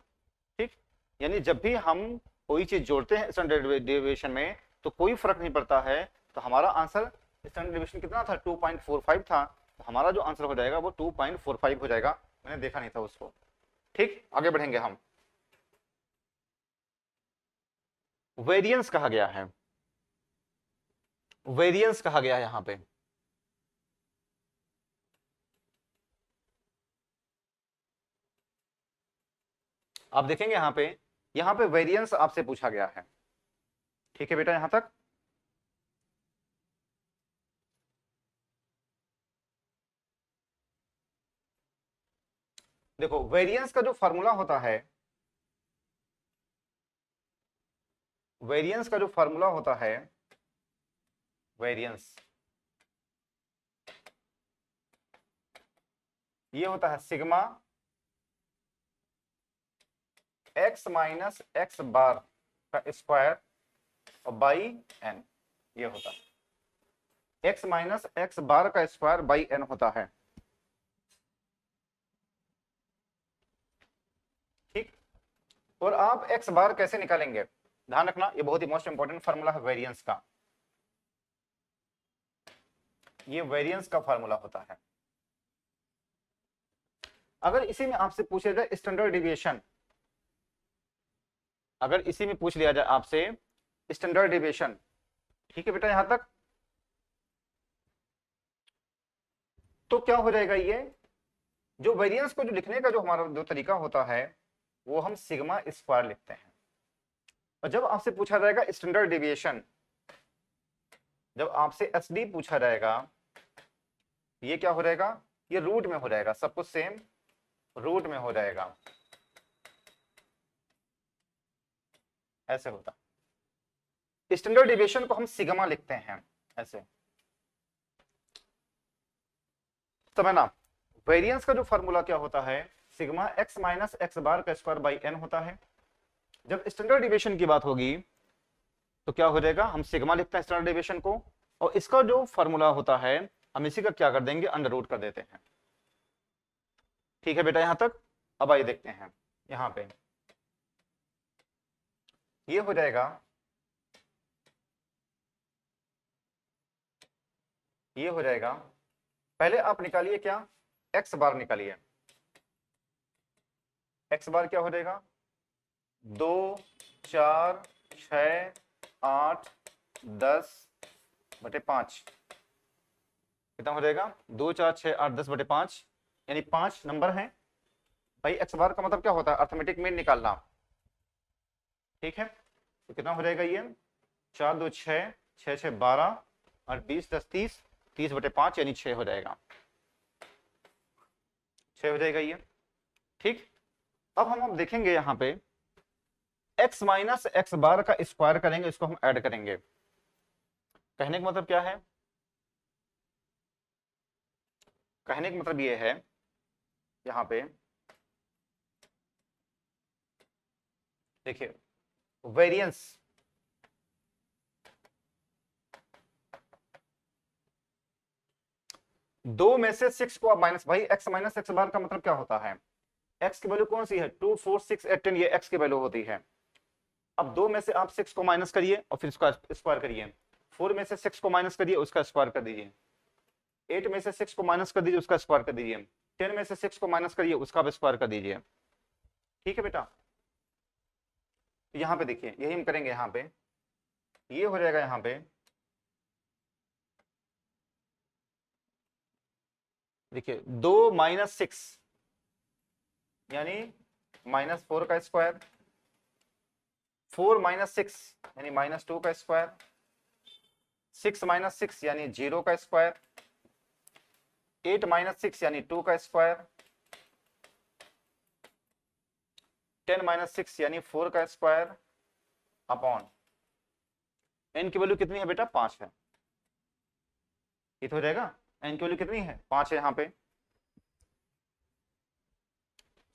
[SPEAKER 1] ठीक, यानी जब भी हम कोई चीज जोड़ते हैं स्टैंडर्ड डिविएशन में तो कोई फर्क नहीं पड़ता है। तो हमारा आंसर स्टैंडर्ड डिविएशन कितना था? 2.45 था। तो हमारा जो आंसर हो जाएगा वो 2.45 हो जाएगा। मैंने देखा नहीं था उसको। ठीक, आगे बढ़ेंगे हम। वेरिएंस कहा गया है, वेरिएंस कहा गया है यहां पे। आप देखेंगे यहां पे वेरिएंस आपसे पूछा गया है। ठीक है बेटा, यहां तक देखो, वेरिएंस का जो फॉर्मूला होता है, वेरिएंस का जो फॉर्मूला होता है, वेरिएंस ये होता है sigma x minus x bar का स्क्वायर और बाई एन। ये होता है x माइनस एक्स बार का स्क्वायर बाई एन होता है। ठीक, और आप x बार कैसे निकालेंगे? ध्यान रखना, ये बहुत ही मोस्ट इंपॉर्टेंट फार्मूला है वेरिएंस का। ये वेरिएंस का फार्मूला होता है। अगर इसी में आपसे पूछा जाए स्टैंडर्ड डिविएशन, अगर इसी में पूछ लिया जाए आपसे स्टैंडर्ड डिविएशन, ठीक है बेटा यहां तक, तो क्या हो जाएगा? ये जो वेरिएंस को जो लिखने का जो हमारा जो तरीका होता है वो हम सिग्मा स्क्वायर लिखते हैं। और जब आपसे पूछा जाएगा स्टैंडर्ड डिविएशन, जब आपसे एसडी पूछा जाएगा, ये क्या हो जाएगा? ये रूट में हो जाएगा, सब कुछ सेम रूट में हो जाएगा। ऐसे होता, स्टैंडर्ड डिविएशन को हम सिग्मा लिखते हैं ऐसे। समझना, वेरिएंस का जो फॉर्मूला क्या होता है? Sigma x minus x bar का स्क्वायर बाई एन होता है। जब स्टैंडर्ड डिविएशन की बात होगी तो क्या हो जाएगा? हम सिग्मा लिखते हैं स्टैंडर्ड डिविएशन को, और इसका जो फॉर्मूला होता है हम इसी का क्या कर देंगे? अंडर रूट कर देते हैं। ठीक है बेटा यहां तक। अब आइए देखते हैं, यहां पे ये हो जाएगा, ये हो जाएगा। पहले आप निकालिए क्या? एक्स बार निकालिए। एक्स बार क्या हो जाएगा? 2 4 6 8 10 बटे 5। कितना हो जाएगा? 2 4 6 8 10 बटे 5, यानी 5 नंबर है भाई। एक्स बार का मतलब क्या होता है? अर्थमेटिक मीन निकालना। ठीक है, तो कितना हो जाएगा? ये 4 2 6 6 6 12 और 20 10 30, 30 बटे 5 यानी 6 हो जाएगा। 6 हो जाएगा ये। ठीक, अब हम देखेंगे यहां पे x माइनस एक्स बार का स्क्वायर करेंगे, इसको हम ऐड करेंगे। कहने का मतलब क्या है? कहने का मतलब ये है यहां पे देखिए, वेरिएंस दो में से 6 को आप माइनस, भाई x माइनस एक्स बार का मतलब क्या होता है? x की वैल्यू कौन सी है? 2 4 6 8 10, ये x की वैल्यू होती है। अब 2 में से आप 6 को माइनस करिए और फिर स्क्वायर करिए, 4 में से 6 को माइनस करिए, उसका स्क्वायर कर दीजिए। 8 में से 6 को माइनस कर दीजिए, उसका स्क्वायर कर दीजिए। 10 में से 6 को माइनस करिए, उसका भी स्क्वायर कर दीजिए। ठीक है बेटा, तो यहाँ पे देखिए यही हम करेंगे। यहाँ पे ये हो जाएगा, यहाँ पे देखिए 2 माइनस 6 यानी -4 का स्क्वायर, 4 माइनस 6 यानी -2 का स्क्वायर, 6 माइनस 6 यानी 0 का स्क्वायर, 8 माइनस 6 यानी 2 का स्क्वायर, 10 माइनस 6 यानी 4 का स्क्वायर अपॉन n की वैल्यू कितनी है बेटा? 5 है। ये तो हो जाएगा, n की वैल्यू कितनी है? 5 है। यहाँ पे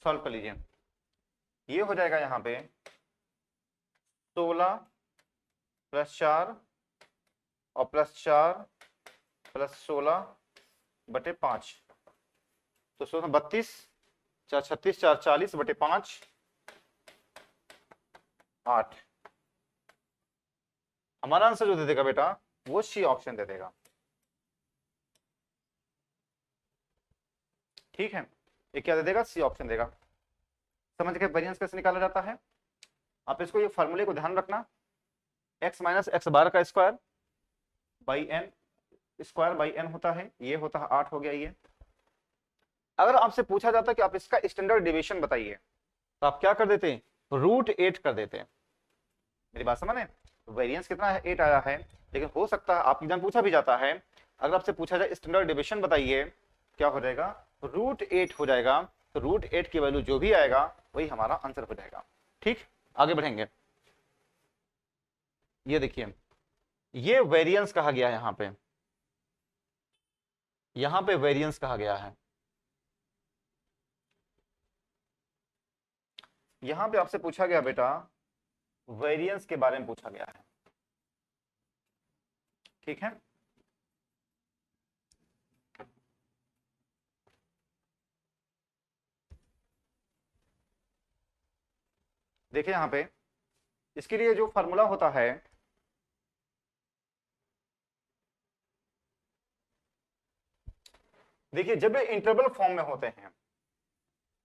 [SPEAKER 1] सॉल्व कर लीजिए। ये हो जाएगा यहाँ पे 16 प्लस 4 और प्लस 4 प्लस 16 बटे 5, तो 16 32, 4 36, 4 40 बटे 5 8। हमारा आंसर जो दे देगा बेटा वो सी ऑप्शन दे देगा। ठीक है, ये क्या दे देगा? सी ऑप्शन देगा। समझ गए वेरिएंस कैसे निकाला जाता है? आप इसको, ये फॉर्मूले को ध्यान रखना, x माइनस एक्स बार का square by n, square by n होता है, ये होता है 8 हो गया ये। अगर आपसे पूछा जाता कि आप इसका स्टैंडर्ड डेविएशन बताइए, तो आप क्या कर देते? √8 कर देते। मेरी बात समझ? वेरिएंस कितना है? 8 आया है, लेकिन हो सकता है आप एग्जाम पूछा भी जाता है, अगर आपसे पूछा जाए स्टैंडर्ड डेविएशन बताइए, क्या हो जाएगा? √8 हो जाएगा। तो √8 की वैल्यू जो भी आएगा वही हमारा आंसर हो जाएगा। ठीक, आगे बढ़ेंगे। ये देखिए, ये वेरिएंस कहा गया है। यहां पे वेरिएंस कहा गया है। यहां पे आपसे पूछा गया बेटा, वेरिएंस के बारे में पूछा गया है। ठीक है, देखिए यहां पे इसके लिए जो फॉर्मूला होता है, देखिए जब ये इंटरवल फॉर्म में होते हैं,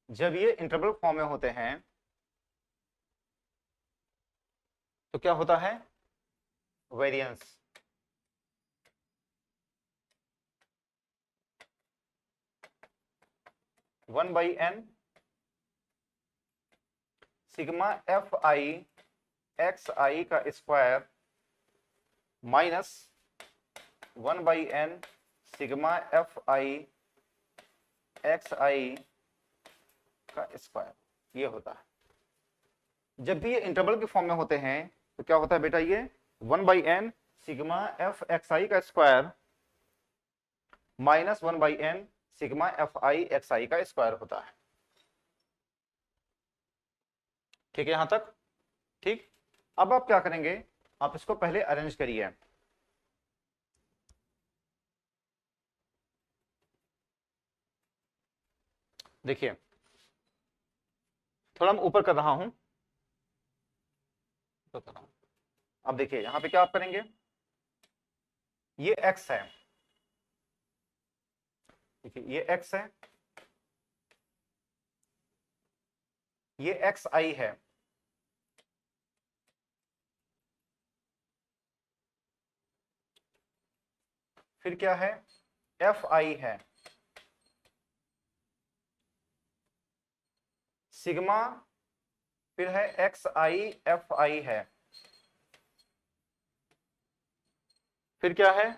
[SPEAKER 1] जब ये इंटरवल फॉर्म में होते हैं तो क्या होता है? Variance. One by N sigma F I X I का square minus 1 by N sigma F I X I का स्क्वायर, ये होता है। जब भी ये इंटरवल के फॉर्म में होते हैं तो क्या होता है बेटा? ये 1 by N sigma F X I का square minus 1 by N sigma F I X I का स्क्वायर होता है। ठीक है यहां तक? ठीक, अब आप क्या करेंगे? आप इसको पहले अरेंज करिए। देखिए थोड़ा मैं ऊपर कर रहा हूं, अब देखिए यहां पे क्या आप करेंगे? ये x है, देखिए ये x है, ये एक्स आई है, फिर क्या है? एफ आई है, सिग्मा, फिर है एक्स आई एफ आई है, फिर क्या है?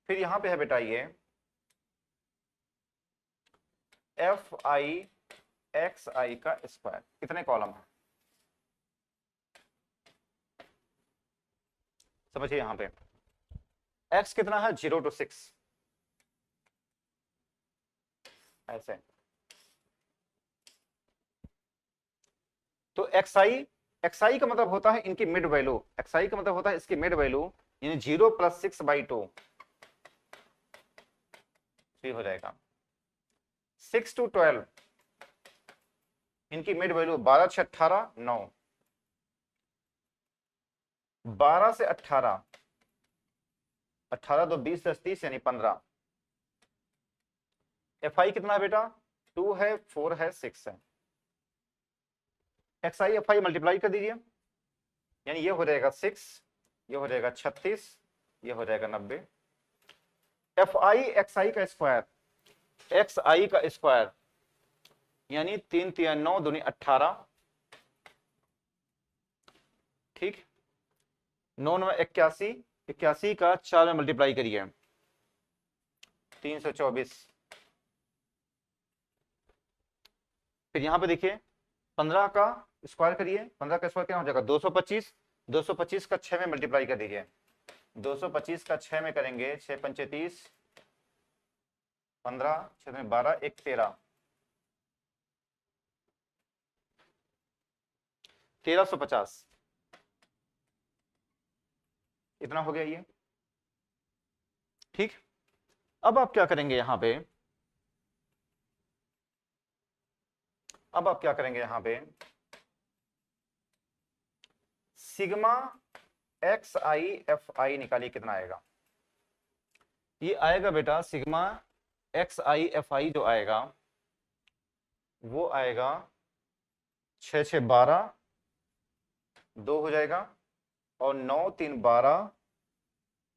[SPEAKER 1] फिर यहां पे है बेटा ये एफ आई एक्स आई का स्क्वायर। कितने कॉलम है समझिए? यहां पे x कितना है? 0 to 6, ऐसे। तो xi का मतलब होता है इनकी मिड वैल्यू, xi का मतलब होता है इसकी मिड वैल्यू, यानी 0 + 6/2 हो जाएगा। 6 to 12 इनकी मिड वैल्यू 12 × 6 = 18 9, 12 से 18, 18 तो 20 10 30 यानी 15। एफ आई कितना है बेटा? 2 है, 4 है, 6 है। X I F I multiply कर दीजिए, यानी ये हो जाएगा 6, ये हो जाएगा 36, ये हो जाएगा 90। एफ आई एक्स आई का स्क्वायर, एक्स आई का स्क्वायर यानी 3 3 9 दूनी 18, ठीक। 9 9 81, 81 का 4 में मल्टीप्लाई करिए, 324। फिर यहां पे देखिए 15 का स्क्वायर करिए, 15 का स्क्वायर क्या हो जाएगा? 225, 225 का 6 में मल्टीप्लाई कर दीजिए, 225 का 6 में करेंगे, 6 पंचे 30, 15 6 में 12 1 13, 1350, इतना हो गया ये, ठीक। अब आप क्या करेंगे यहां पे, अब आप क्या करेंगे यहां पे, sigma x I F I निकालिए, कितना आएगा? ये आएगा बेटा sigma x I F I जो आएगा वो आएगा 6 6 12, 2 हो जाएगा, और 9 3 12,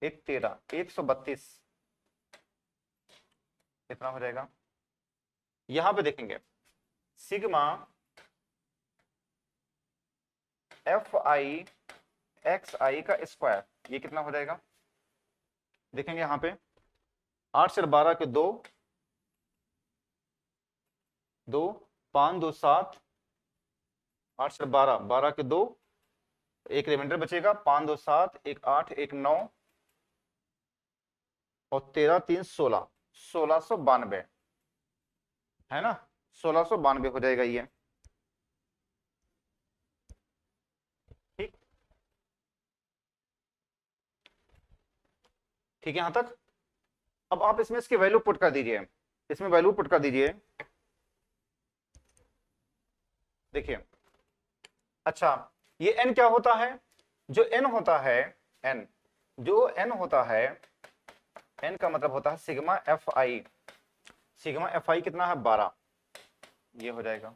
[SPEAKER 1] 1 13, 132, कितना हो जाएगा? यहां पे देखेंगे sigma F I X I का स्क्वायर, ये कितना हो जाएगा? देखेंगे यहां पे 8 से 12 के 2, 2 5 2 7, 8 से 12, 12 के 2, एक रिमाइंडर बचेगा, 5 2 7, 1 8, 1 9, और 13 3 16, 1692 है ना, 1692 हो जाएगा ये, ठीक। ठीक है यहां तक। अब आप इसमें इसकी वैल्यू पुट कर दीजिए, इसमें वैल्यू पुट कर दीजिए, देखिए। अच्छा ये n क्या होता है? जो n होता है, n जो n होता है, n का मतलब होता है सिग्मा एफ आई, सिग्मा एफ आई कितना है? 12, ये हो जाएगा।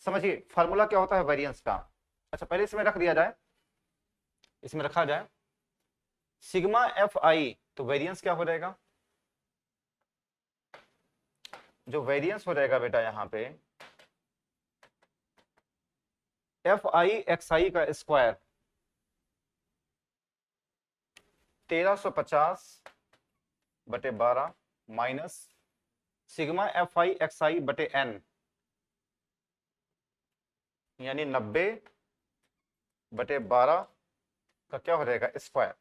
[SPEAKER 1] समझिए फार्मूला क्या होता है वेरिएंस का। अच्छा पहले इसमें रख दिया जाए, इसमें रखा जाए सिग्मा एफ आई, तो वेरिएंस क्या हो जाएगा? जो वेरिएंस हो जाएगा बेटा यहां पे एफ आई एक्स आई का स्क्वायर 1350 बटे 12 minus sigma F I X I बटे एन, यानी 90 बटे 12 का क्या हो जाएगा? स्क्वायर।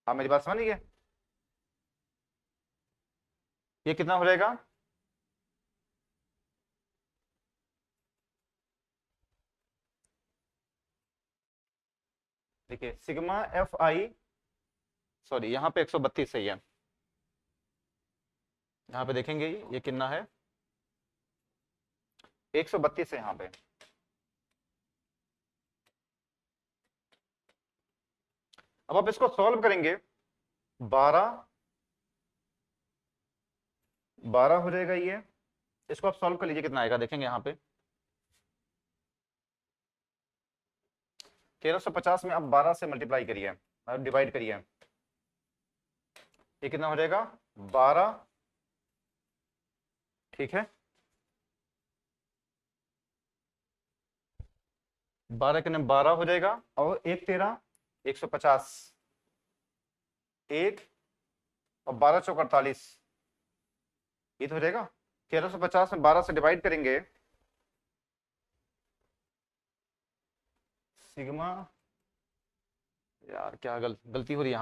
[SPEAKER 1] आप मेरी बात समझ गए? ये कितना हो जाएगा? देखिए सिग्मा एफ आई, सॉरी यहां पे 132 सही है, यहां पे देखेंगे ये कितना है? 132 है यहां पे। अब आप इसको सॉल्व करेंगे, 12 12 हो जाएगा ये, इसको आप सॉल्व कर लीजिए, कितना आएगा देखेंगे यहां पे 1350 में आप 12 से मल्टीप्लाई करिए, डिवाइड करिए, ये कितना हो जाएगा? 12, ठीक है। 12 के नाम 12 हो जाएगा, और 1 13, 150, 1 और 12 चौक 48, ये तो हो जाएगा। 1350 में 12 से डिवाइड करेंगे, सिग्मा, यार क्या गलती हो रही है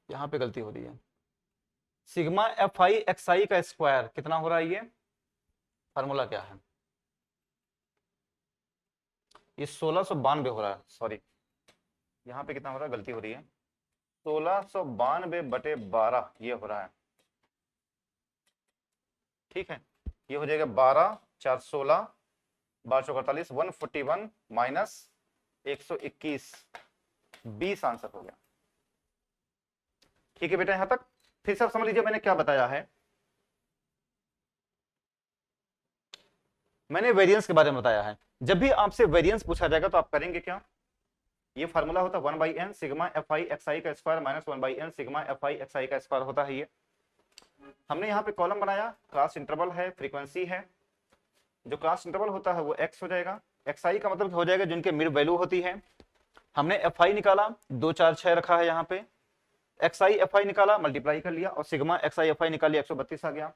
[SPEAKER 1] यहाँ पे गलती हो रही है। Sigma F I X I का स्क्वायर कितना हो रहा है? ये फार्मूला क्या है? ये 1692 हो रहा है, सॉरी यहाँ पे कितना हो रहा है? गलती हो रही है, 1692 बटे 12 ये हो रहा है, ठीक है। ये हो जाएगा 12 416 1248 141 माइनस 121 20 आंसर हो गया। ठीक है बेटा, यहां तक फिर सब समझ लीजिए मैंने क्या बताया है। मैंने वेरिएंस के बारे में बताया है। जब भी आपसे वेरिएंस पूछा जाएगा तो आप करेंगे क्या, ये फार्मूला होता है 1/n सिग्मा fi xi का square minus 1/n sigma fi xi का स्क्वायर होता है। ये हमने यहाँ पे कॉलम बनाया, क्लास इंटरवल है, फ्रीक्वेंसी है। जो क्लास इंटरवल होता है वो x हो जाएगा, xi का मतलब हो जाएगा जिनके मिड वैल्यू होती है। हमने fi निकाला, 2 4 6 रखा है यहाँ पे, xi fi निकाला, मल्टीप्लाई कर लिया और सिग्मा xi fi निकालिए 132 आ गया।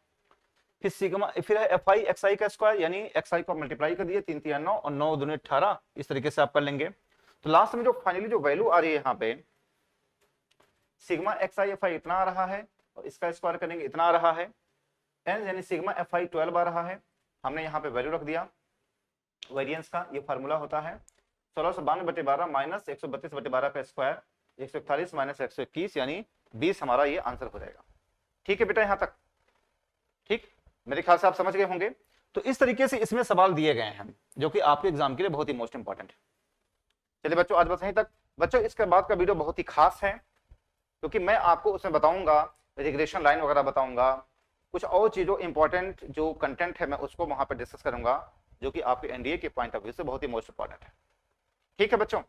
[SPEAKER 1] फिर सिग्मा फिर है fi xi का स्क्वायर यानी xi को मल्टीप्लाई कर दिए, 3 3 9 और 9 दूनी 18, इस तरीके से आप कर लेंगे। तो लास्ट में जो फाइनली जो वैल्यू आ रही है यहाँ पे सिग्मा xi fi इतना आ रहा है और इसका स्क्वायर करेंगे इतना आ रहा है, n यानी सिग्मा fi 12 आ रहा है। हमने यहाँ पे वैल्यू रख दिया वेरिएंस का। ये फार्मूला होता है 1692/12 माइनस 132/12 का स्क्वायर 141 माइनस 121 यानी 20 हमारा ये आंसर हो जाएगा। ठीक है बेटा, यहां तक ठीक, मेरे ख्याल से आप समझ गए होंगे। तो इस तरीके से इसमें सवाल दिए गए हैं जो कि आपके एग्जाम के लिए बहुत ही मोस्ट इंपॉर्टेंट है। चलिए बच्चों, आज बस यहीं तक। बच्चों इसके बाद का वीडियो बहुत ही खास है क्योंकि मैं आपको उसमें बताऊंगा, रिग्रेशन लाइन वगैरह बताऊंगा, कुछ और चीजों इंपॉर्टेंट जो कंटेंट है मैं उसको वहां पर डिस्कस करूंगा जो कि आपके एनडीए के पॉइंट ऑफ व्यू से बहुत ही मोस्ट इंपॉर्टेंट है। ठीक है बच्चों,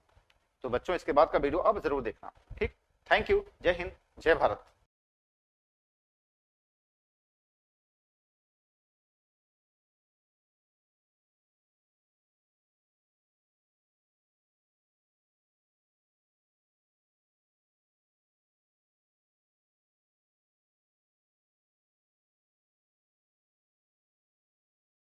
[SPEAKER 1] तो बच्चों इसके बाद का वीडियो अब जरूर देखना। ठीक, थैंक यू, जय हिंद, जय भारत।